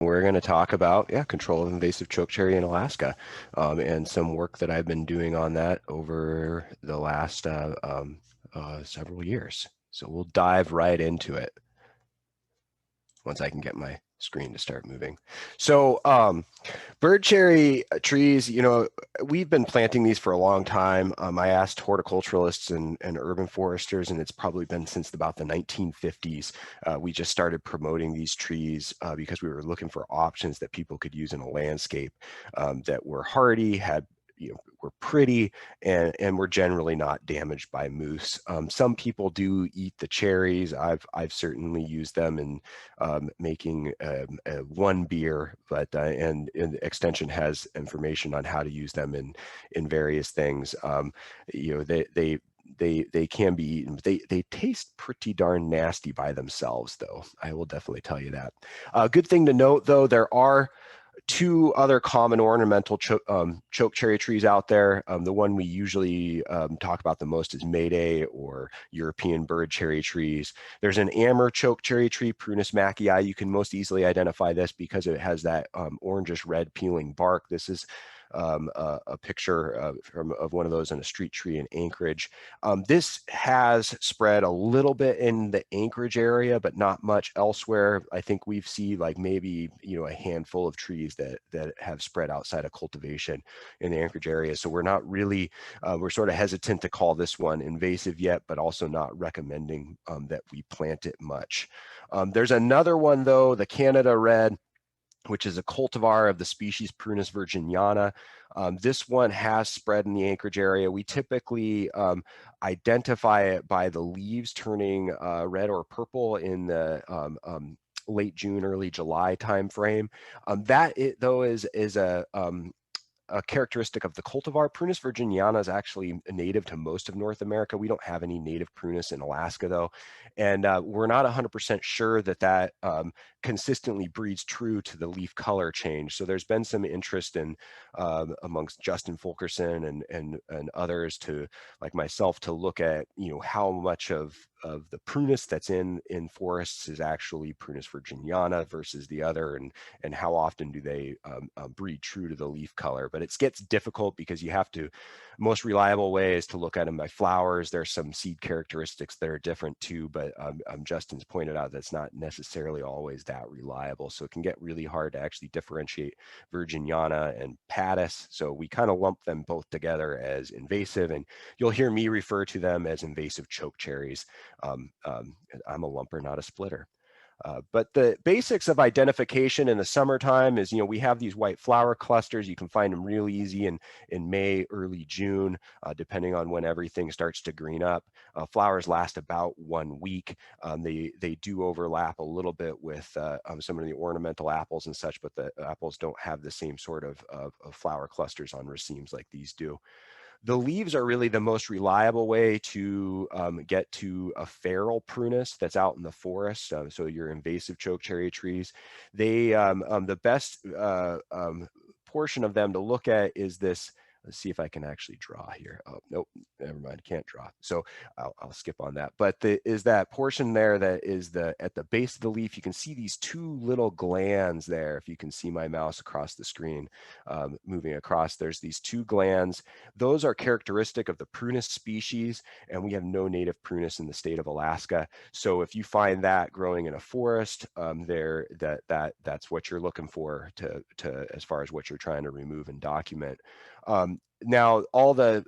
We're going to talk about, control of invasive chokecherry in Alaska, and some work that I've been doing on that over the last several years. So we'll dive right into it once I can get my screen to start moving. So bird cherry trees, we've been planting these for a long time. I asked horticulturalists and urban foresters, and it's probably been since about the 1950s. We just started promoting these trees because we were looking for options that people could use in a landscape that were hardy, were pretty, and were generally not damaged by moose. Some people do eat the cherries. I've certainly used them in making one beer, but and Extension has information on how to use them in various things. They can be eaten. They taste pretty darn nasty by themselves, though. I will definitely tell you that. Good thing to note, though, there are two other common ornamental chokecherry trees out there. The one we usually talk about the most is Mayday or European bird cherry trees. There's an amber chokecherry tree, Prunus mackii. You can most easily identify this because it has that orangish red peeling bark. This is a picture of one of those in a street tree in Anchorage. This has spread a little bit in the Anchorage area, but not much elsewhere. I think we've seen like maybe a handful of trees that have spread outside of cultivation in the Anchorage area. So we're not really, we're sort of hesitant to call this one invasive yet, but also not recommending that we plant it much. There's another one though, the Canada Red, which is a cultivar of the species Prunus virginiana. This one has spread in the Anchorage area. We typically identify it by the leaves turning red or purple in the late June, early July timeframe. Though is a characteristic of the cultivar. Prunus virginiana is actually native to most of North America. We don't have any native Prunus in Alaska, though. And we're not 100% sure that consistently breeds true to the leaf color change. So there's been some interest in amongst Justin Fulkerson and others like myself, to look at, how much of the Prunus that's in forests is actually Prunus virginiana versus the other, and how often do they breed true to the leaf color. But it gets difficult because you have to, most reliable way is to look at them by flowers. There's some seed characteristics that are different too, but Justin's pointed out that's not necessarily always that reliable. So it can get really hard to actually differentiate virginiana and patis. So we kind of lump them both together as invasive, and you'll hear me refer to them as invasive chokecherries. I'm a lumper, not a splitter. But the basics of identification in the summertime is, we have these white flower clusters. You can find them real easy in May, early June, depending on when everything starts to green up. Flowers last about 1 week. They do overlap a little bit with some of the ornamental apples and such, but the apples don't have the same sort of flower clusters on racemes like these do. The leaves are really the most reliable way to get to a feral prunus that's out in the forest. So your invasive chokecherry trees, the best portion of them to look at is this. Let's see if I can actually draw here. Oh, nope, never mind, can't draw. So I'll skip on that. But is that portion there that is at the base of the leaf. You can see these two little glands there. If you can see my mouse across the screen moving across, there's these two glands. Those are characteristic of the Prunus species, and we have no native Prunus in the state of Alaska. So if you find that growing in a forest, that's what you're looking for to as far as what you're trying to remove and document. Now,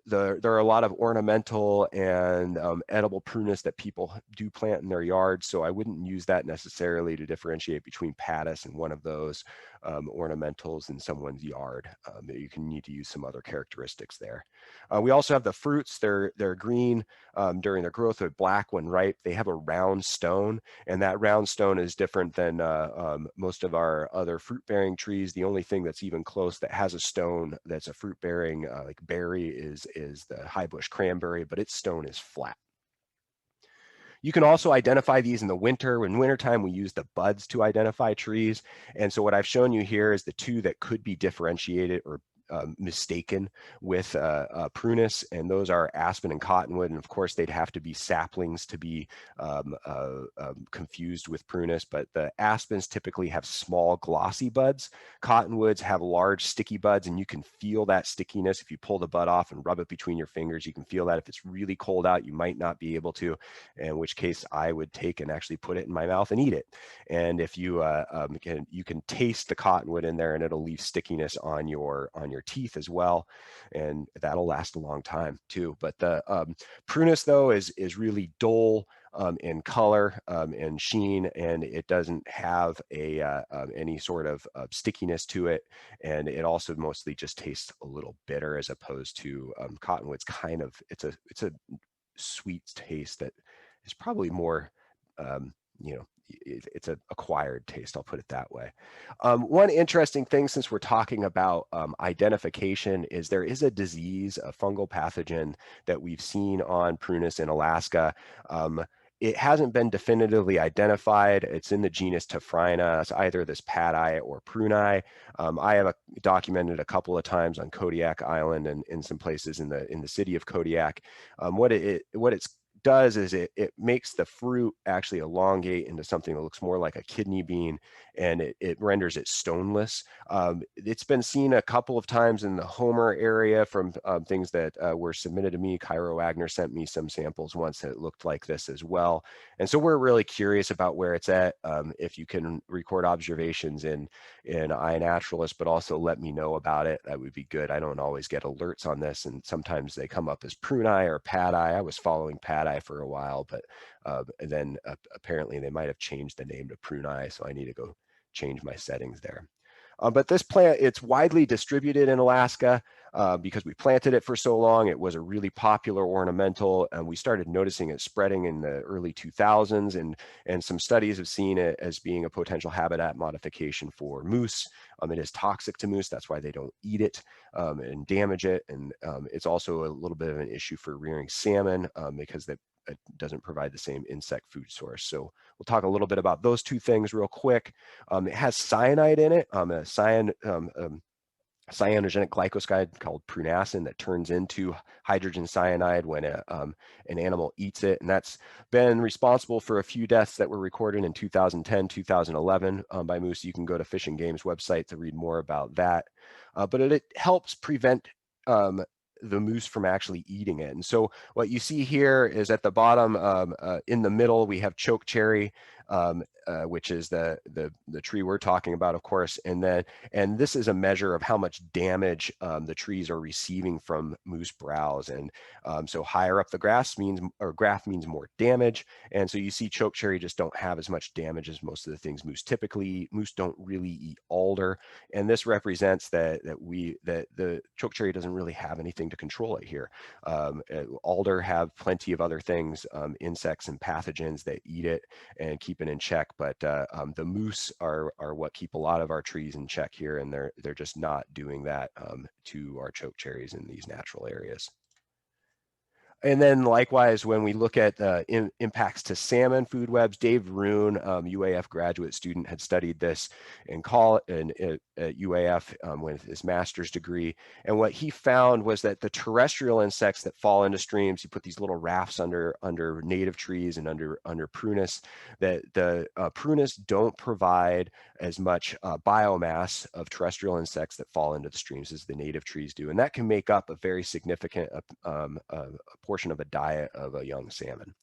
there are a lot of ornamental and edible Prunus that people do plant in their yards, so I wouldn't use that necessarily to differentiate between patis and one of those ornamentals in someone's yard. You can need to use some other characteristics there. We also have the fruits. They're green during their growth, they're black when ripe. They have a round stone, and that round stone is different than most of our other fruit-bearing trees. The only thing that's even close that has a stone that's a fruit-bearing like berry is the high bush cranberry, but its stone is flat. You can also identify these in the winter. In wintertime, we use the buds to identify trees. And so what I've shown you here is the two that could be differentiated or mistaken with prunus, and those are aspen and cottonwood, and of course they'd have to be saplings to be confused with prunus, but the aspens typically have small glossy buds. Cottonwoods have large sticky buds, and you can feel that stickiness if you pull the bud off and rub it between your fingers. You can feel that. If it's really cold out, you might not be able to, in which case I would take and actually put it in my mouth and eat it. And if you you can taste the cottonwood in there, and it'll leave stickiness on your teeth as well, and that'll last a long time too. But the prunus though is really dull in color and sheen, and it doesn't have any sort of stickiness to it, and it also mostly just tastes a little bitter, as opposed to cottonwood's kind of, it's a sweet taste that is probably more you know, it's an acquired taste, I'll put it that way. One interesting thing, since we're talking about identification, is there is a disease, a fungal pathogen that we've seen on prunus in Alaska. It hasn't been definitively identified. It's in the genus Tephrina. It's either this pad eye or prune eye. I have documented a couple of times on Kodiak Island and in some places in the city of Kodiak. What it's does is it makes the fruit actually elongate into something that looks more like a kidney bean, and it renders it stoneless. It's been seen a couple of times in the Homer area from things that were submitted to me. Cairo Wagner sent me some samples once that looked like this as well. And so we're really curious about where it's at. If you can record observations in iNaturalist, but also let me know about it, that would be good. I don't always get alerts on this, and sometimes they come up as prune eye or pad eye. I was following pad eye for a while, but then apparently they might have changed the name to prune eye, so I need to go change my settings there. But this plant, it's widely distributed in Alaska because we planted it for so long. It was a really popular ornamental, and we started noticing it spreading in the early 2000s, and some studies have seen it as being a potential habitat modification for moose. It is toxic to moose, that's why they don't eat it and damage it, and it's also a little bit of an issue for rearing salmon because it doesn't provide the same insect food source. So we'll talk a little bit about those two things real quick. It has cyanide in it, a cyanogenic glycoside called prunacin that turns into hydrogen cyanide when an animal eats it. And that's been responsible for a few deaths that were recorded in 2010, 2011 by moose. You can go to Fish and Game's website to read more about that. But it helps prevent the moose from actually eating it. And so what you see here is at the bottom, in the middle, we have chokecherry, which is the tree we're talking about, of course. And this is a measure of how much damage the trees are receiving from moose browse. And so higher up the graph means more damage. And so you see chokecherry just don't have as much damage as most of the things moose typically eat. Moose don't really eat alder. And this represents that the chokecherry doesn't really have anything to control it here. Alder have plenty of other things, insects and pathogens that eat it and keep it in check, but the moose are what keep a lot of our trees in check here, and they're just not doing that to our chokecherries in these natural areas. And then likewise, when we look at impacts to salmon food webs, Dave Roon, UAF graduate student, had studied this at UAF with his master's degree. And what he found was that the terrestrial insects that fall into streams, you put these little rafts under native trees and under prunus, that the prunus don't provide as much biomass of terrestrial insects that fall into the streams as the native trees do. And that can make up a very significant portion of a diet of a young salmon.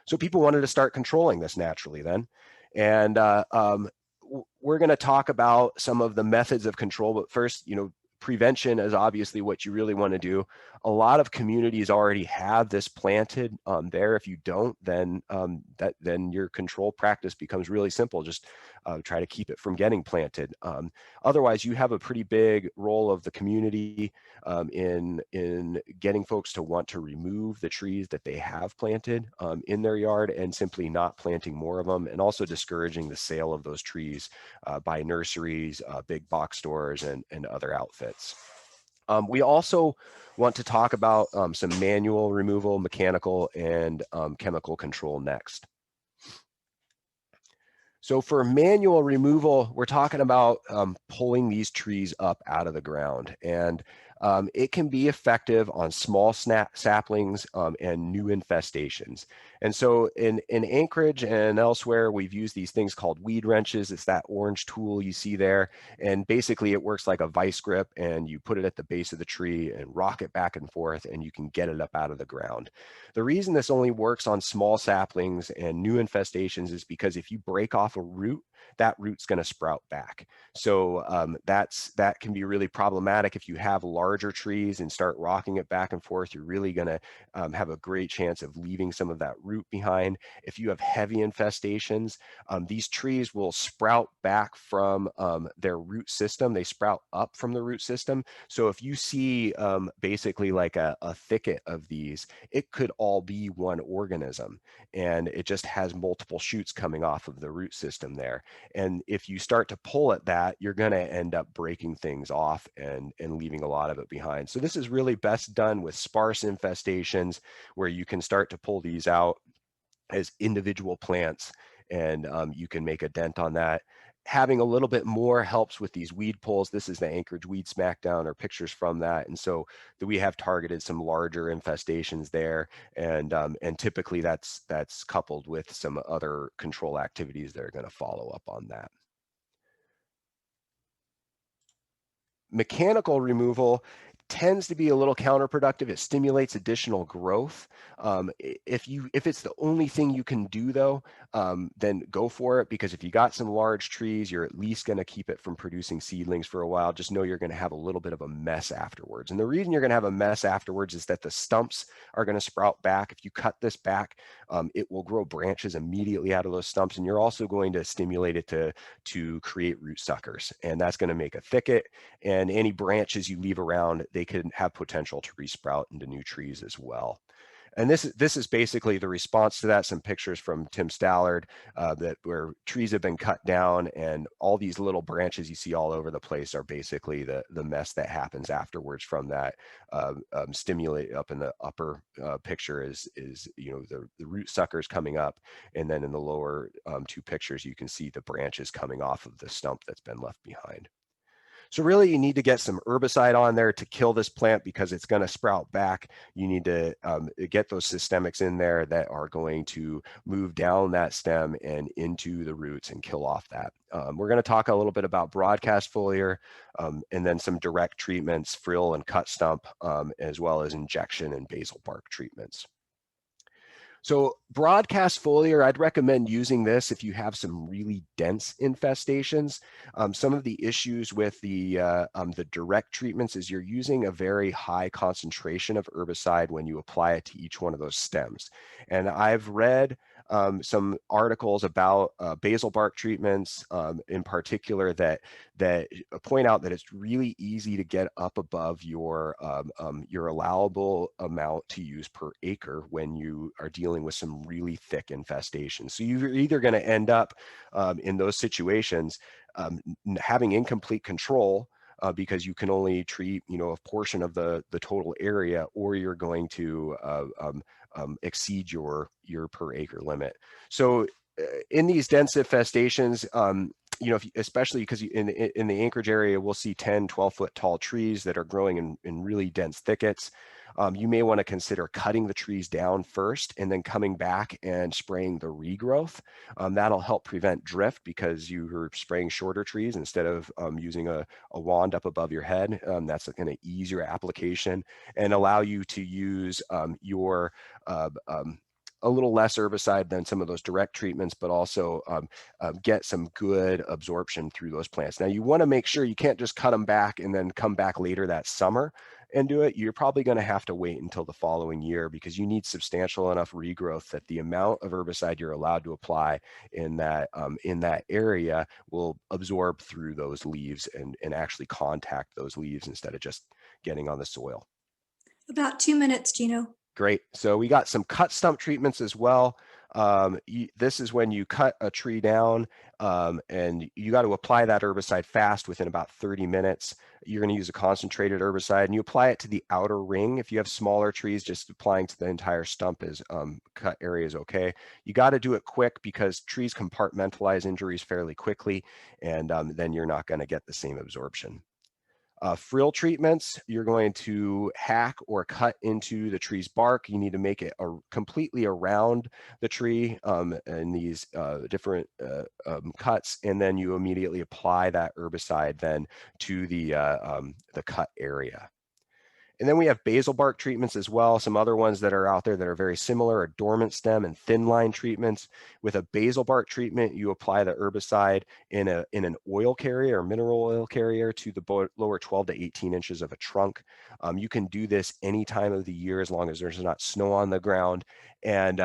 So people wanted to start controlling this naturally then. And we're going to talk about some of the methods of control, but first, prevention is obviously what you really want to do. A lot of communities already have this planted there. If you don't, then your control practice becomes really simple. Just try to keep it from getting planted. Otherwise, you have a pretty big role of the community in getting folks to want to remove the trees that they have planted in their yard and simply not planting more of them, and also discouraging the sale of those trees by nurseries, big box stores, and other outfits. We also want to talk about some manual removal, mechanical, and chemical control next. So for manual removal, we're talking about pulling these trees up out of the ground, and it can be effective on small saplings and new infestations. And so in Anchorage and elsewhere, we've used these things called weed wrenches. It's that orange tool you see there, and basically it works like a vice grip, and you put it at the base of the tree and rock it back and forth, and you can get it up out of the ground. The reason this only works on small saplings and new infestations is because if you break off a root, that root's going to sprout back. So that can be really problematic. If you have larger trees and start rocking it back and forth, you're really going to have a great chance of leaving some of that root behind. If you have heavy infestations, these trees will sprout back from their root system. They sprout up from the root system. So if you see basically like a thicket of these, it could all be one organism, and it just has multiple shoots coming off of the root system there. And if you start to pull at that, you're going to end up breaking things off and leaving a lot of it behind. So this is really best done with sparse infestations, where you can start to pull these out as individual plants, and you can make a dent on that. Having a little bit more helps with these weed pulls. This is the Anchorage Weed Smackdown, or pictures from that. And so we have targeted some larger infestations there, and typically that's coupled with some other control activities that are going to follow up on that. Mechanical removal tends to be a little counterproductive. It stimulates additional growth. If it's the only thing you can do, though, then go for it, because if you got some large trees, you're at least going to keep it from producing seedlings for a while. Just know you're going to have a little bit of a mess afterwards. And the reason you're going to have a mess afterwards is that the stumps are going to sprout back. If you cut this back, it will grow branches immediately out of those stumps, and you're also going to stimulate it to create root suckers, and that's going to make a thicket. And any branches you leave around, they can have potential to resprout into new trees as well. And this is basically the response to that. Some pictures from Tim Stallard where trees have been cut down, and all these little branches you see all over the place are basically the mess that happens afterwards from that. Stimulate up in the upper picture is the root suckers coming up, and then in the lower two pictures you can see the branches coming off of the stump that's been left behind. So really, you need to get some herbicide on there to kill this plant, because it's going to sprout back. You need to get those systemics in there that are going to move down that stem and into the roots and kill off that. We're going to talk a little bit about broadcast foliar, and then some direct treatments, frill and cut stump, as well as injection and basal bark treatments. So broadcast foliar, I'd recommend using this if you have some really dense infestations. Some of the issues with the direct treatments is you're using a very high concentration of herbicide when you apply it to each one of those stems. And I've read some articles about basal bark treatments in particular that point out that it's really easy to get up above your allowable amount to use per acre when you are dealing with some really thick infestations. So you're either going to end up in those situations having incomplete control because you can only treat a portion of the total area, or you're going to exceed your per acre limit. So in these dense infestations, especially because in the Anchorage area, we'll see 10, 12-foot tall trees that are growing in really dense thickets. You may want to consider cutting the trees down first and then coming back and spraying the regrowth. That'll help prevent drift, because you're spraying shorter trees instead of using a wand up above your head. That's going to ease your application and allow you to use a little less herbicide than some of those direct treatments, but also get some good absorption through those plants. Now, you want to make sure you can't just cut them back and then come back later that summer and do it. You're probably going to have to wait until the following year, because you need substantial enough regrowth that the amount of herbicide you're allowed to apply in that area will absorb through those leaves and actually contact those leaves instead of just getting on the soil. About 2 minutes, Gino. Great. So we got some cut stump treatments as well. This is when you cut a tree down, and you got to apply that herbicide fast within about 30 minutes. You're going to use a concentrated herbicide, and you apply it to the outer ring. If you have smaller trees, just applying to the entire stump is cut area is okay. You got to do it quick because trees compartmentalize injuries fairly quickly, and then you're not going to get the same absorption. Frill treatments, you're going to hack or cut into the tree's bark. You need to make it completely around the tree in these different cuts, and then you immediately apply that herbicide then to the cut area. And then we have basal bark treatments as well. Some other ones that are out there that are very similar are dormant stem and thin line treatments. With a basal bark treatment, you apply the herbicide in an oil carrier or mineral oil carrier to the lower 12 to 18 inches of a trunk. You can do this any time of the year as long as there's not snow on the ground. And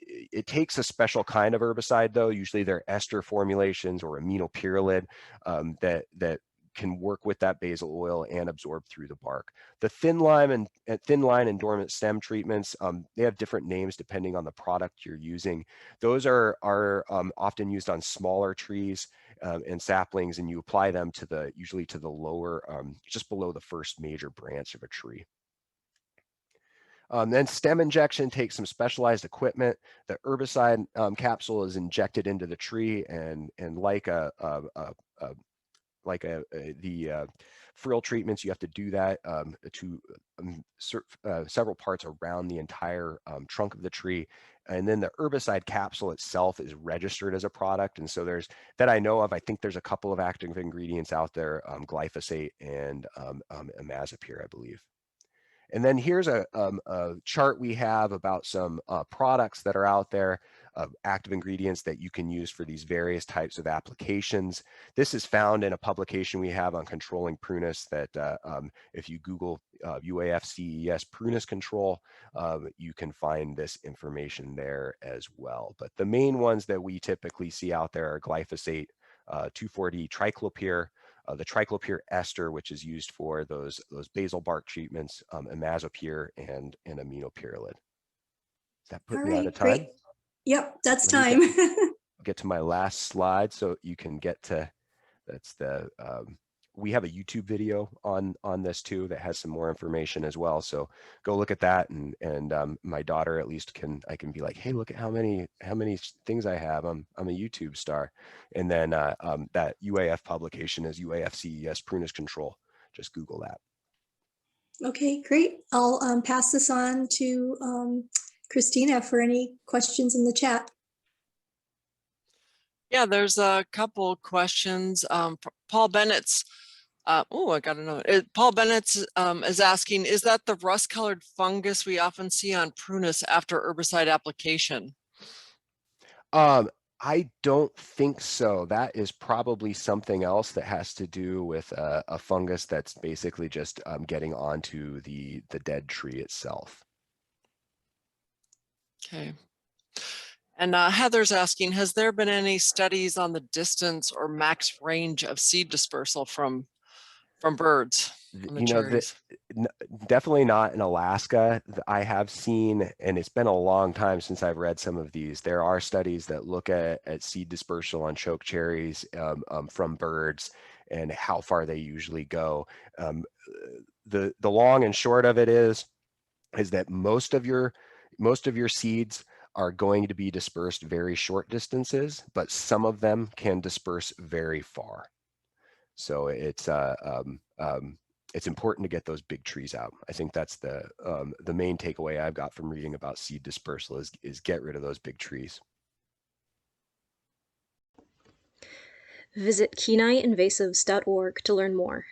it takes a special kind of herbicide though. Usually they're ester formulations or aminopyrrolid that can work with that basal oil and absorb through the bark. The thin line and dormant stem treatments, they have different names depending on the product you're using. Those are often used on smaller trees and saplings, and you apply them to usually to the lower, just below the first major branch of a tree. Then stem injection takes some specialized equipment. The herbicide capsule is injected into the tree, and like the frill treatments, you have to do that to several parts around the entire trunk of the tree. And then the herbicide capsule itself is registered as a product. And so there's, that I know of, I think there's a couple of active ingredients out there, glyphosate and imazapyr, I believe. And then here's a chart we have about some products that are out there, active ingredients that you can use for these various types of applications. This is found in a publication we have on controlling prunus that if you Google UAF CES prunus control, you can find this information there as well. But the main ones that we typically see out there are glyphosate, 2,4-D triclopyr, the triclopyr ester, which is used for those basal bark treatments, imazapyr and aminopyrrolid. Does that put me out of time? Great. Yep, that's time. Get to my last slide so you can get to, that's the, we have a YouTube video on this too that has some more information as well. So go look at that, and my daughter at least I can be like, hey, look at how many things I have. I'm a YouTube star. And then that UAF publication is UAF CES prunus control. Just Google that. Okay, great. I'll pass this on to Christina for any questions in the chat. Yeah, there's a couple questions. Paul Bennett's, I got another. Paul Bennett's is asking, is that the rust-colored fungus we often see on prunus after herbicide application? I don't think so. That is probably something else that has to do with a fungus that's basically just getting onto the dead tree itself. Okay. And Heather's asking, has there been any studies on the distance or max range of seed dispersal from birds on the cherries? Definitely not in Alaska. I have seen, and it's been a long time since I've read some of these, there are studies that look at seed dispersal on chokecherries from birds and how far they usually go. The long and short of it is that most of your seeds are going to be dispersed very short distances, but some of them can disperse very far. So it's important to get those big trees out. I think that's the main takeaway I've got from reading about seed dispersal is get rid of those big trees. Visit KenaiInvasives.org to learn more.